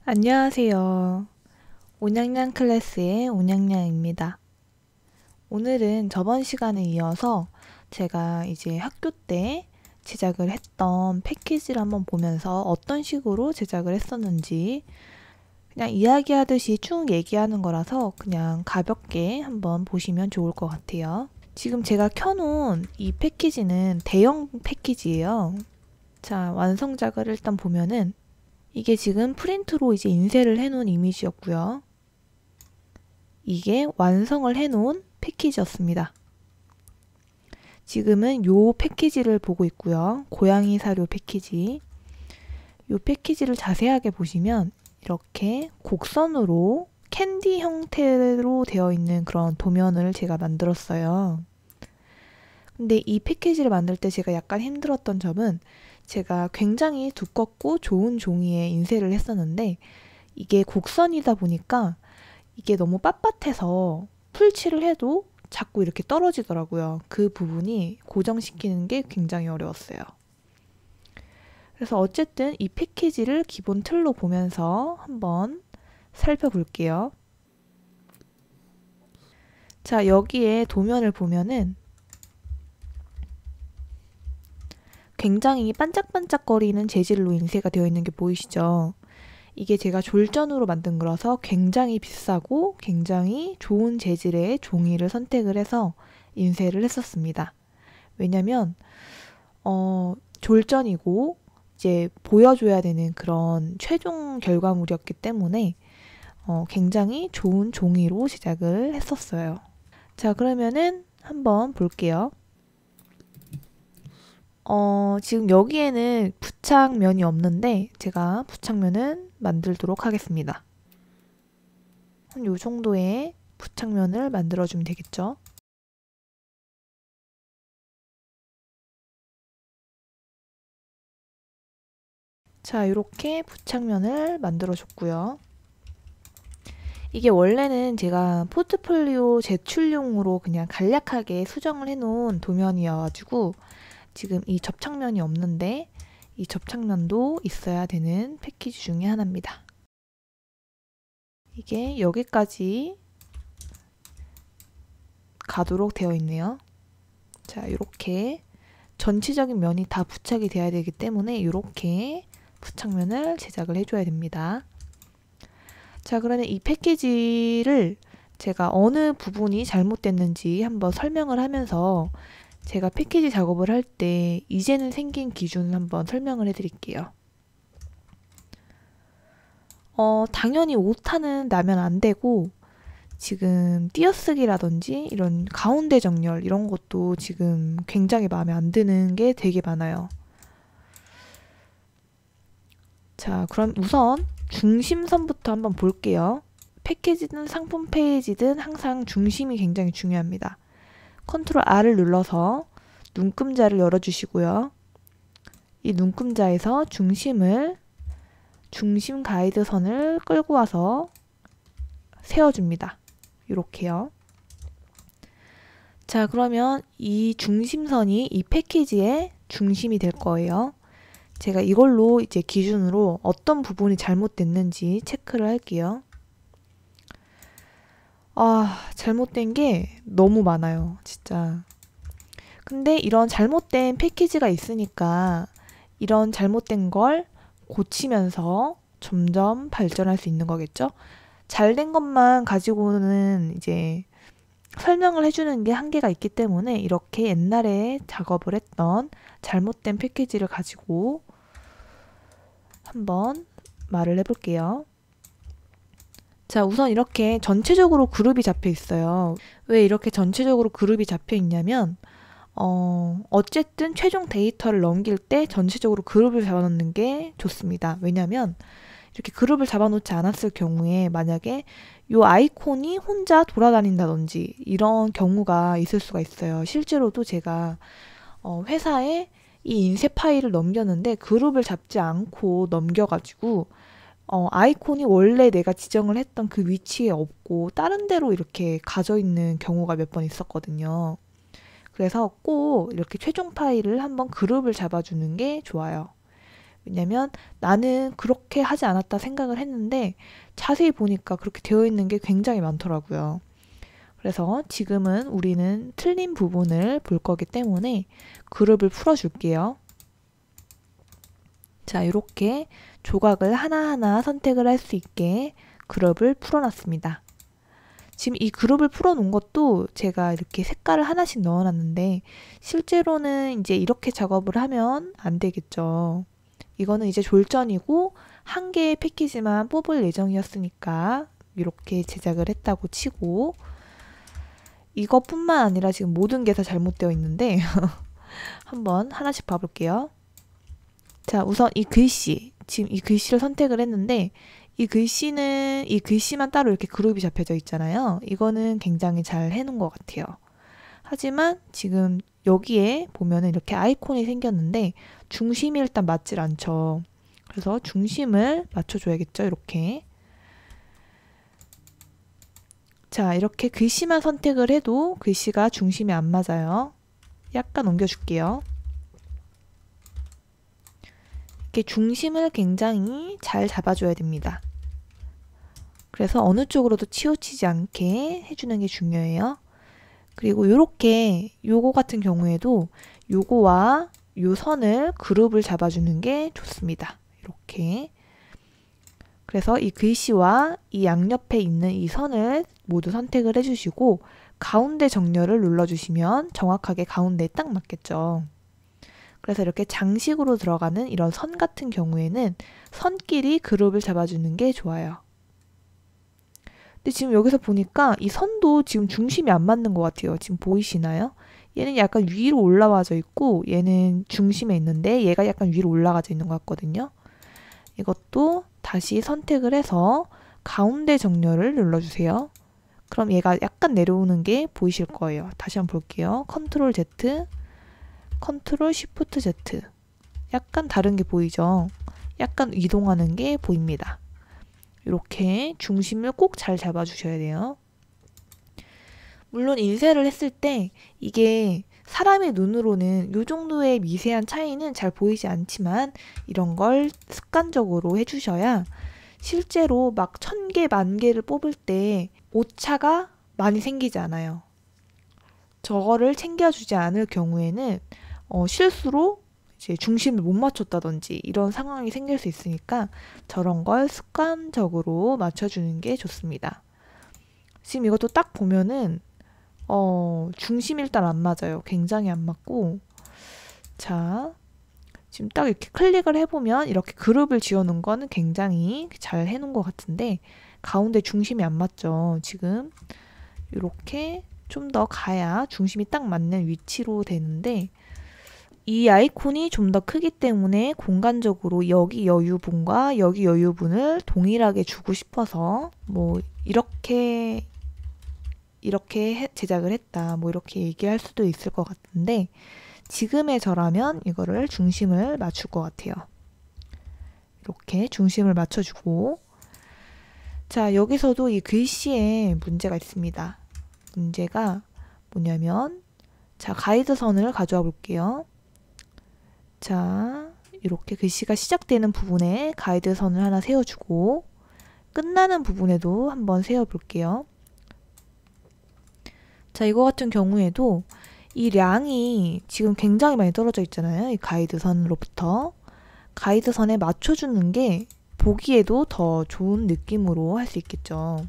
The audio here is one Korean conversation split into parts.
안녕하세요. 온양냥 클래스의 온양냥입니다. 오늘은 저번 시간에 이어서 제가 이제 학교 때 제작을 했던 패키지를 한번 보면서 어떤 식으로 제작을 했었는지 그냥 이야기하듯이 쭉 얘기하는 거라서 그냥 가볍게 한번 보시면 좋을 것 같아요. 지금 제가 켜놓은 이 패키지는 대형 패키지예요. 자, 완성작을 일단 보면은 이게 지금 프린트로 이제 인쇄를 해놓은 이미지였고요. 이게 완성을 해놓은 패키지였습니다. 지금은 요 패키지를 보고 있고요. 고양이 사료 패키지. 요 패키지를 자세하게 보시면 이렇게 곡선으로 캔디 형태로 되어 있는 그런 도면을 제가 만들었어요. 근데 이 패키지를 만들 때 제가 약간 힘들었던 점은 제가 굉장히 두껍고 좋은 종이에 인쇄를 했었는데 이게 곡선이다 보니까 이게 너무 빳빳해서 풀칠을 해도 자꾸 이렇게 떨어지더라고요. 그 부분이 고정시키는 게 굉장히 어려웠어요. 그래서 어쨌든 이 패키지를 기본 틀로 보면서 한번 살펴볼게요. 자, 여기에 도면을 보면은 굉장히 반짝반짝거리는 재질로 인쇄가 되어 있는 게 보이시죠? 이게 제가 졸전으로 만든 거라서 굉장히 비싸고 굉장히 좋은 재질의 종이를 선택을 해서 인쇄를 했었습니다. 왜냐면 졸전이고 이제 보여줘야 되는 그런 최종 결과물이었기 때문에 굉장히 좋은 종이로 제작을 했었어요. 자, 그러면은 한번 볼게요. 지금 여기에는 부착면이 없는데 제가 부착면은 만들도록 하겠습니다. 한 요 정도의 부착면을 만들어주면 되겠죠. 자, 이렇게 부착면을 만들어줬고요. 이게 원래는 제가 포트폴리오 제출용으로 그냥 간략하게 수정을 해놓은 도면이어가지고 지금 이 접착면이 없는데 이 접착면도 있어야 되는 패키지 중에 하나입니다. 이게 여기까지 가도록 되어 있네요. 자, 이렇게 전체적인 면이 다 부착이 돼야 되기 때문에 이렇게 부착면을 제작을 해줘야 됩니다. 자, 그러면 이 패키지를 제가 어느 부분이 잘못됐는지 한번 설명을 하면서 제가 패키지 작업을 할 때 이제는 생긴 기준을 한번 설명을 해드릴게요. 당연히 오타는 나면 안 되고 지금 띄어쓰기라든지 이런 가운데 정렬 이런 것도 지금 굉장히 마음에 안 드는 게 되게 많아요. 자, 그럼 우선 중심선부터 한번 볼게요. 패키지든 상품 페이지든 항상 중심이 굉장히 중요합니다. 컨트롤 R을 눌러서 눈금자를 열어주시고요. 이 눈금자에서 중심 가이드선을 끌고 와서 세워줍니다. 이렇게요. 자, 그러면 이 중심선이 이 패키지의 중심이 될 거예요. 제가 이걸로 이제 기준으로 어떤 부분이 잘못됐는지 체크를 할게요. 잘못된 게 너무 많아요, 진짜. 근데 이런 잘못된 패키지가 있으니까 이런 잘못된 걸 고치면서 점점 발전할 수 있는 거겠죠? 잘된 것만 가지고는 이제 설명을 해주는 게 한계가 있기 때문에 이렇게 옛날에 작업을 했던 잘못된 패키지를 가지고 한번 말을 해볼게요. 자, 우선 이렇게 전체적으로 그룹이 잡혀 있어요. 왜 이렇게 전체적으로 그룹이 잡혀 있냐면 어쨌든 최종 데이터를 넘길 때 전체적으로 그룹을 잡아놓는 게 좋습니다. 왜냐면 이렇게 그룹을 잡아놓지 않았을 경우에 만약에 이 아이콘이 혼자 돌아다닌다든지 이런 경우가 있을 수가 있어요. 실제로도 제가 회사에 이 인쇄 파일을 넘겼는데 그룹을 잡지 않고 넘겨가지고 아이콘이 원래 내가 지정을 했던 그 위치에 없고 다른 데로 이렇게 가져 있는 경우가 몇 번 있었거든요. 그래서 꼭 이렇게 최종 파일을 한번 그룹을 잡아주는 게 좋아요. 왜냐면 나는 그렇게 하지 않았다 생각을 했는데 자세히 보니까 그렇게 되어 있는 게 굉장히 많더라고요. 그래서 지금은 우리는 틀린 부분을 볼 거기 때문에 그룹을 풀어줄게요. 자, 이렇게 조각을 하나하나 선택을 할 수 있게 그룹을 풀어놨습니다. 지금 이 그룹을 풀어놓은 것도 제가 이렇게 색깔을 하나씩 넣어놨는데 실제로는 이제 이렇게 작업을 하면 안 되겠죠. 이거는 이제 졸전이고 한 개의 패키지만 뽑을 예정이었으니까 이렇게 제작을 했다고 치고, 이것뿐만 아니라 지금 모든 게 다 잘못되어 있는데 한번 하나씩 봐볼게요. 자, 우선 이 글씨, 지금 이 글씨를 선택을 했는데 이 글씨는 이 글씨만 따로 이렇게 그룹이 잡혀져 있잖아요. 이거는 굉장히 잘 해놓은 것 같아요. 하지만 지금 여기에 보면은 이렇게 아이콘이 생겼는데 중심이 일단 맞질 않죠. 그래서 중심을 맞춰줘야겠죠. 이렇게. 자, 이렇게 글씨만 선택을 해도 글씨가 중심이 안 맞아요. 약간 옮겨줄게요. 이렇게 중심을 굉장히 잘 잡아줘야 됩니다. 그래서 어느 쪽으로도 치우치지 않게 해주는 게 중요해요. 그리고 요렇게 요거 같은 경우에도 요거와 요 선을 그룹을 잡아주는 게 좋습니다. 이렇게. 그래서 이 글씨와 이 양옆에 있는 이 선을 모두 선택을 해주시고 가운데 정렬을 눌러주시면 정확하게 가운데에 딱 맞겠죠. 그래서 이렇게 장식으로 들어가는 이런 선 같은 경우에는 선끼리 그룹을 잡아주는 게 좋아요. 근데 지금 여기서 보니까 이 선도 지금 중심이 안 맞는 것 같아요. 지금 보이시나요? 얘는 약간 위로 올라와져 있고 얘는 중심에 있는데 얘가 약간 위로 올라가져 있는 것 같거든요. 이것도 다시 선택을 해서 가운데 정렬을 눌러주세요. 그럼 얘가 약간 내려오는 게 보이실 거예요. 다시 한번 볼게요. 컨트롤 Z, 컨트롤 쉬프트 Z. 약간 다른 게 보이죠? 약간 이동하는 게 보입니다. 이렇게 중심을 꼭 잘 잡아주셔야 돼요. 물론 인쇄를 했을 때 이게 사람의 눈으로는 이 정도의 미세한 차이는 잘 보이지 않지만 이런 걸 습관적으로 해주셔야 실제로 막 1000개, 10,000개를 뽑을 때 오차가 많이 생기지 않아요. 저거를 챙겨주지 않을 경우에는 실수로 이제 중심을 못 맞췄다든지 이런 상황이 생길 수 있으니까 저런 걸 습관적으로 맞춰주는 게 좋습니다. 지금 이것도 딱 보면은 중심이 일단 안 맞아요. 굉장히 안 맞고. 자, 지금 딱 이렇게 클릭을 해보면 이렇게 그룹을 지어놓은 거는 굉장히 잘 해놓은 것 같은데 가운데 중심이 안 맞죠. 지금 이렇게 좀 더 가야 중심이 딱 맞는 위치로 되는데 이 아이콘이 좀 더 크기 때문에 공간적으로 여기 여유분과 여기 여유분을 동일하게 주고 싶어서 뭐 이렇게 제작을 했다. 뭐 이렇게 얘기할 수도 있을 것 같은데 지금의 저라면 이거를 중심을 맞출 것 같아요. 이렇게 중심을 맞춰주고, 자, 여기서도 이 글씨에 문제가 있습니다. 문제가 뭐냐면, 자, 가이드선을 가져와 볼게요. 자, 이렇게 글씨가 시작되는 부분에 가이드선을 하나 세워주고 끝나는 부분에도 한번 세워볼게요. 자, 이거 같은 경우에도 이 량이 지금 굉장히 많이 떨어져 있잖아요. 이 가이드선으로부터. 가이드선에 맞춰주는 게 보기에도 더 좋은 느낌으로 할 수 있겠죠.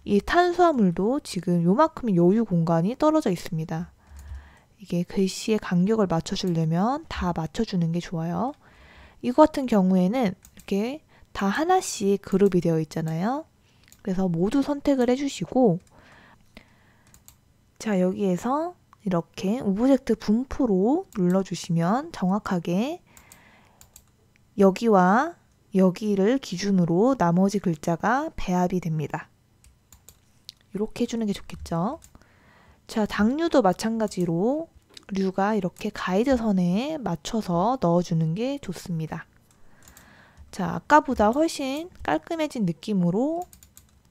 이 탄수화물도 지금 요만큼의 여유 공간이 떨어져 있습니다. 이게 글씨의 간격을 맞춰주려면 다 맞춰주는 게 좋아요. 이거 같은 경우에는 이렇게 다 하나씩 그룹이 되어 있잖아요. 그래서 모두 선택을 해주시고, 자, 여기에서 이렇게 오브젝트 분포로 눌러주시면 정확하게 여기와 여기를 기준으로 나머지 글자가 배합이 됩니다. 이렇게 해주는 게 좋겠죠. 자, 당류도 마찬가지로 류가 이렇게 가이드선에 맞춰서 넣어주는 게 좋습니다. 자, 아까보다 훨씬 깔끔해진 느낌으로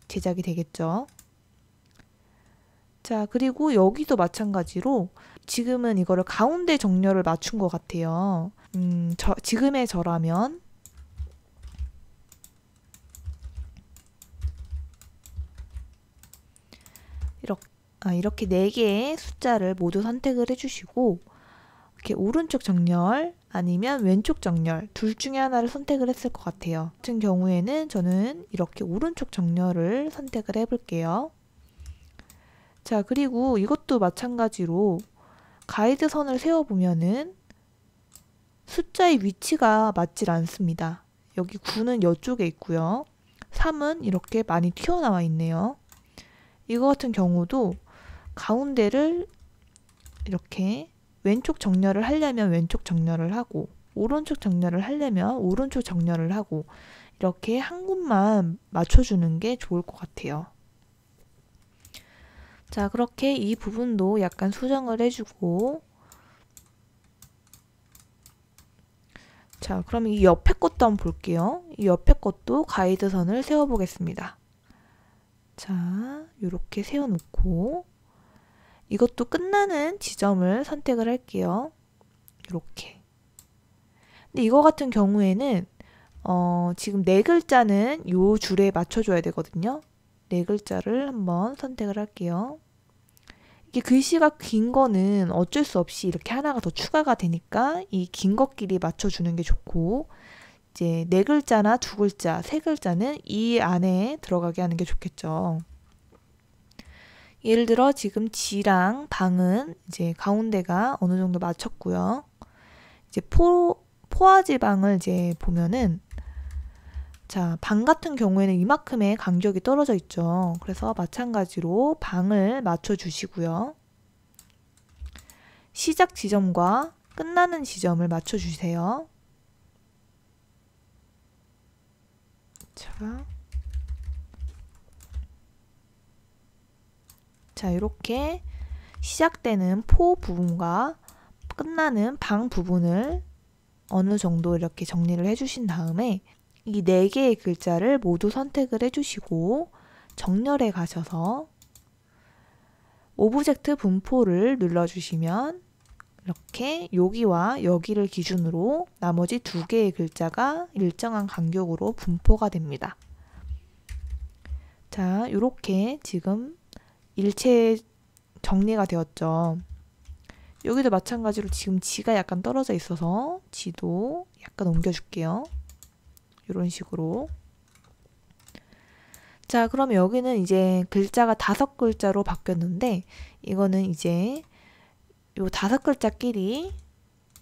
제작이 되겠죠. 자, 그리고 여기도 마찬가지로 지금은 이거를 가운데 정렬을 맞춘 것 같아요. 지금의 저라면 이렇게 4개의 숫자를 모두 선택을 해주시고 이렇게 오른쪽 정렬 아니면 왼쪽 정렬 둘 중에 하나를 선택을 했을 것 같아요. 같은 경우에는 저는 이렇게 오른쪽 정렬을 선택을 해볼게요. 자, 그리고 이것도 마찬가지로 가이드선을 세워보면은 숫자의 위치가 맞질 않습니다. 여기 9는 이쪽에 있고요. 3은 이렇게 많이 튀어나와 있네요. 이거 같은 경우도 가운데를 이렇게 왼쪽 정렬을 하려면 왼쪽 정렬을 하고 오른쪽 정렬을 하려면 오른쪽 정렬을 하고 이렇게 한 곳만 맞춰주는 게 좋을 것 같아요. 자, 그렇게 이 부분도 약간 수정을 해주고 자, 그럼 이 옆에 것도 한번 볼게요. 이 옆에 것도 가이드선을 세워보겠습니다. 자, 이렇게 세워놓고 이것도 끝나는 지점을 선택을 할게요. 이렇게. 근데 이거 같은 경우에는 지금 4글자는 요 줄에 맞춰줘야 되거든요. 4글자를 한번 선택을 할게요. 이게 글씨가 긴 거는 어쩔 수 없이 이렇게 하나가 더 추가가 되니까 이 긴 것끼리 맞춰주는 게 좋고 이제 4글자나 2글자, 3글자는 이 안에 들어가게 하는 게 좋겠죠. 예를 들어 지금 지랑 방은 이제 가운데가 어느 정도 맞췄고요. 이제 포화지방을 이제 보면은 자, 방 같은 경우에는 이만큼의 간격이 떨어져 있죠. 그래서 마찬가지로 방을 맞춰 주시고요. 시작 지점과 끝나는 지점을 맞춰 주세요. 자, 이렇게 시작되는 포 부분과 끝나는 방 부분을 어느 정도 이렇게 정리를 해주신 다음에 이 4개의 글자를 모두 선택을 해주시고 정렬에 가셔서 오브젝트 분포를 눌러주시면 이렇게 여기와 여기를 기준으로 나머지 2개의 글자가 일정한 간격으로 분포가 됩니다. 자, 이렇게 지금 일체 정리가 되었죠. 여기도 마찬가지로 지금 지가 약간 떨어져 있어서 지도 약간 옮겨줄게요. 이런 식으로. 자, 그러면 여기는 이제 글자가 5글자로 바뀌었는데 이거는 이제 요 5글자끼리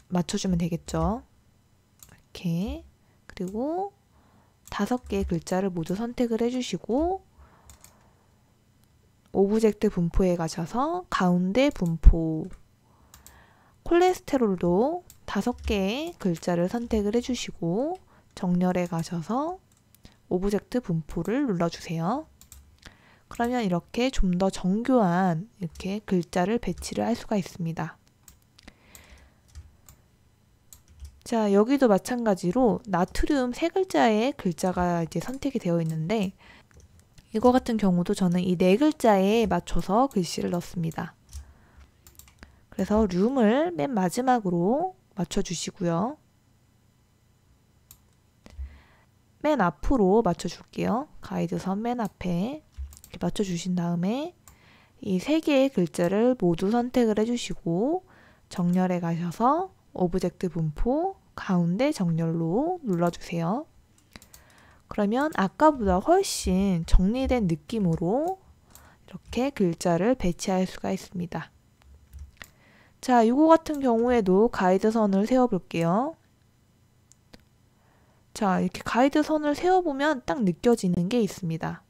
맞춰주면 되겠죠. 이렇게. 그리고 5개의 글자를 모두 선택을 해주시고 오브젝트 분포에 가셔서 가운데 분포 콜레스테롤도 5개의 글자를 선택을 해주시고 정렬에 가셔서 오브젝트 분포를 눌러주세요. 그러면 이렇게 좀 더 정교한 이렇게 글자를 배치를 할 수가 있습니다. 자, 여기도 마찬가지로 나트륨 3글자의 글자가 이제 선택이 되어 있는데 이거 같은 경우도 저는 이 4글자에 맞춰서 글씨를 넣습니다. 그래서 륨을 맨 마지막으로 맞춰주시고요. 맨 앞으로 맞춰줄게요. 가이드선 맨 앞에 이렇게 맞춰주신 다음에 이 3개의 글자를 모두 선택을 해주시고 정렬에 가셔서 오브젝트 분포 가운데 정렬로 눌러주세요. 그러면 아까보다 훨씬 정리된 느낌으로 이렇게 글자를 배치할 수가 있습니다. 자, 이거 같은 경우에도 가이드선을 세워볼게요. 자, 이렇게 가이드선을 세워보면 딱 느껴지는 게 있습니다.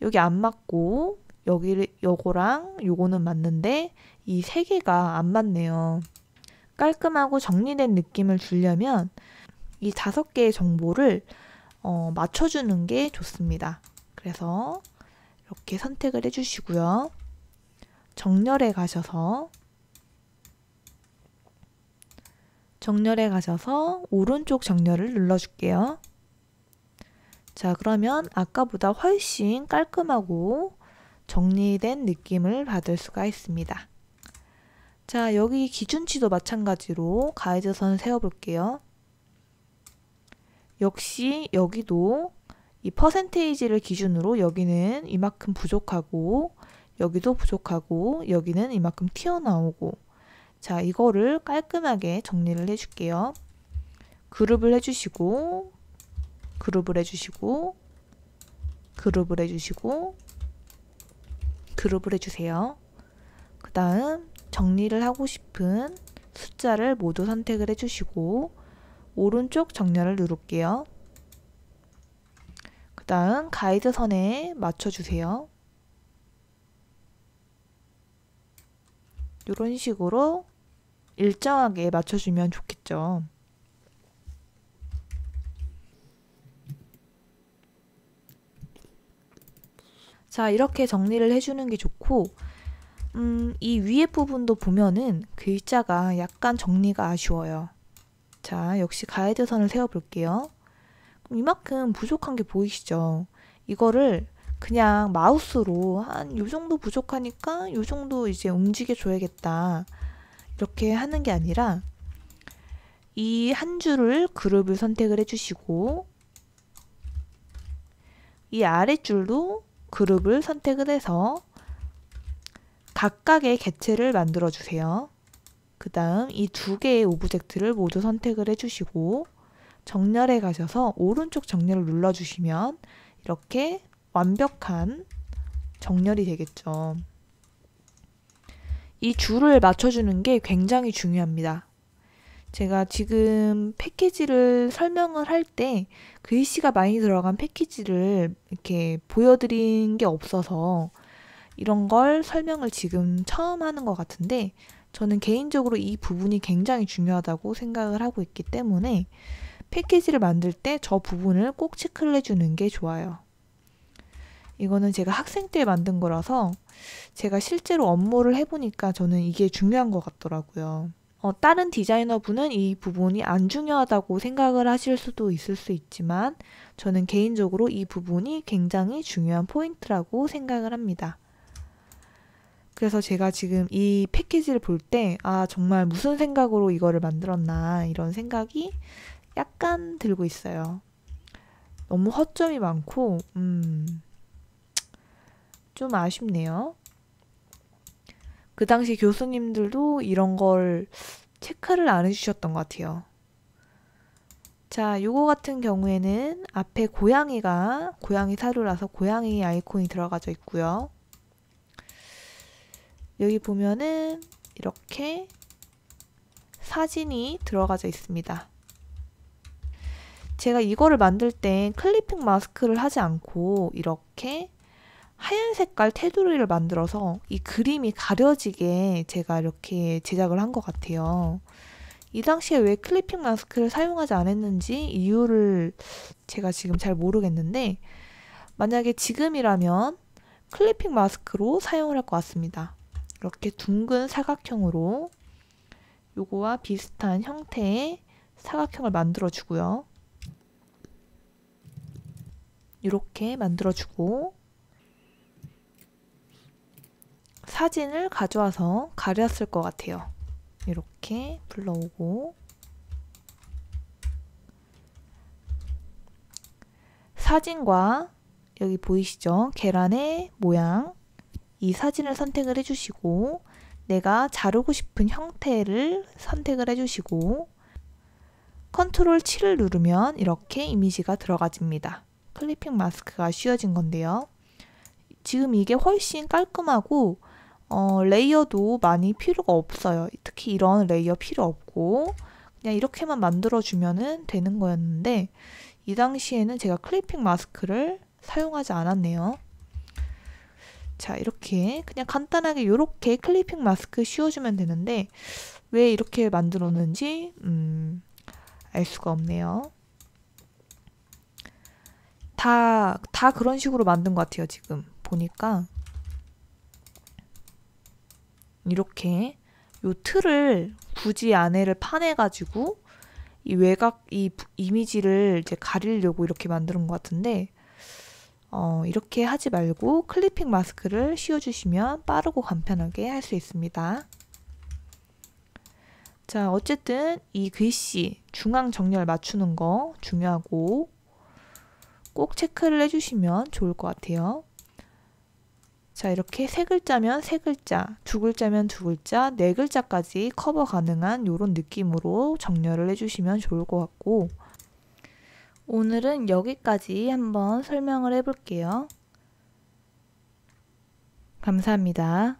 여기 안 맞고 요거랑 요거는 맞는데 이 3개가 안 맞네요. 깔끔하고 정리된 느낌을 주려면 이 5개의 정보를 맞춰주는 게 좋습니다. 그래서 이렇게 선택을 해주시고요. 정렬에 가셔서 오른쪽 정렬을 눌러줄게요. 자, 그러면 아까보다 훨씬 깔끔하고 정리된 느낌을 받을 수가 있습니다. 자, 여기 기준치도 마찬가지로 가이드선을 세워볼게요. 역시 여기도 이 퍼센테이지를 기준으로 여기는 이만큼 부족하고 여기도 부족하고 여기는 이만큼 튀어나오고, 자, 이거를 깔끔하게 정리를 해줄게요. 그룹을 해주시고 그룹을 해주시고 그룹을 해주시고 그룹을 해주세요. 그 다음 정리를 하고 싶은 숫자를 모두 선택을 해주시고 오른쪽 정렬을 누를게요. 그 다음 가이드선에 맞춰주세요. 이런 식으로 일정하게 맞춰주면 좋겠죠. 자, 이렇게 정리를 해주는 게 좋고, 이 위에 부분도 보면은 글자가 약간 정리가 아쉬워요. 자, 역시 가이드선을 세워볼게요. 그럼 이만큼 부족한 게 보이시죠? 이거를 그냥 마우스로 한 요 정도 부족하니까 요 정도 이제 움직여 줘야겠다, 이렇게 하는 게 아니라 이 한 줄을 그룹을 선택을 해주시고 이 아랫줄도 그룹을 선택을 해서 각각의 객체를 만들어 주세요. 그 다음 이 두 개의 오브젝트를 모두 선택을 해주시고 정렬에 가셔서 오른쪽 정렬을 눌러주시면 이렇게 완벽한 정렬이 되겠죠. 이 줄을 맞춰주는 게 굉장히 중요합니다. 제가 지금 패키지를 설명을 할 때 글씨가 많이 들어간 패키지를 이렇게 보여드린 게 없어서 이런 걸 설명을 지금 처음 하는 것 같은데, 저는 개인적으로 이 부분이 굉장히 중요하다고 생각을 하고 있기 때문에 패키지를 만들 때 저 부분을 꼭 체크를 해주는 게 좋아요. 이거는 제가 학생 때 만든 거라서 제가 실제로 업무를 해보니까 저는 이게 중요한 것 같더라고요. 다른 디자이너분은 이 부분이 안 중요하다고 생각을 하실 수도 있을 수 있지만 저는 개인적으로 이 부분이 굉장히 중요한 포인트라고 생각을 합니다. 그래서 제가 지금 이 패키지를 볼 때 정말 무슨 생각으로 이거를 만들었나 이런 생각이 약간 들고 있어요. 너무 허점이 많고 좀 아쉽네요. 그 당시 교수님들도 이런 걸 체크를 안 해주셨던 것 같아요. 자, 요거 같은 경우에는 앞에 고양이가 고양이 사료라서 고양이 아이콘이 들어가져 있고요. 여기 보면은 이렇게 사진이 들어가져 있습니다. 제가 이거를 만들 때 클리핑 마스크를 하지 않고 이렇게 하얀 색깔 테두리를 만들어서 이 그림이 가려지게 제가 이렇게 제작을 한 것 같아요. 이 당시에 왜 클리핑 마스크를 사용하지 않았는지 이유를 제가 지금 잘 모르겠는데, 만약에 지금이라면 클리핑 마스크로 사용을 할 것 같습니다. 이렇게 둥근 사각형으로 요거와 비슷한 형태의 사각형을 만들어 주고요. 이렇게 만들어 주고 사진을 가져와서 가렸을 것 같아요. 이렇게 불러오고 사진과 여기 보이시죠? 계란의 모양, 이 사진을 선택을 해주시고 내가 자르고 싶은 형태를 선택을 해주시고 컨트롤 7을 누르면 이렇게 이미지가 들어가집니다. 클리핑 마스크가 씌워진 건데요. 지금 이게 훨씬 깔끔하고 레이어도 많이 필요가 없어요. 특히 이런 레이어 필요 없고 그냥 이렇게만 만들어주면 되는 거였는데 이 당시에는 제가 클리핑 마스크를 사용하지 않았네요. 자, 이렇게 그냥 간단하게 이렇게 클리핑 마스크 씌워주면 되는데 왜 이렇게 만들었는지 알 수가 없네요. 다 그런 식으로 만든 것 같아요. 지금 보니까 이렇게 요 틀을 굳이 안에를 파내가지고 이 외곽 이 이미지를 이제 가리려고 이렇게 만드는 것 같은데 이렇게 하지 말고 클리핑 마스크를 씌워주시면 빠르고 간편하게 할 수 있습니다. 자, 어쨌든 이 글씨 중앙 정렬 맞추는 거 중요하고 꼭 체크를 해주시면 좋을 것 같아요. 자, 이렇게 세 글자면 세 글자, 두 글자면 두 글자, 네 글자까지 커버 가능한 이런 느낌으로 정렬을 해주시면 좋을 것 같고, 오늘은 여기까지 한번 설명을 해볼게요. 감사합니다.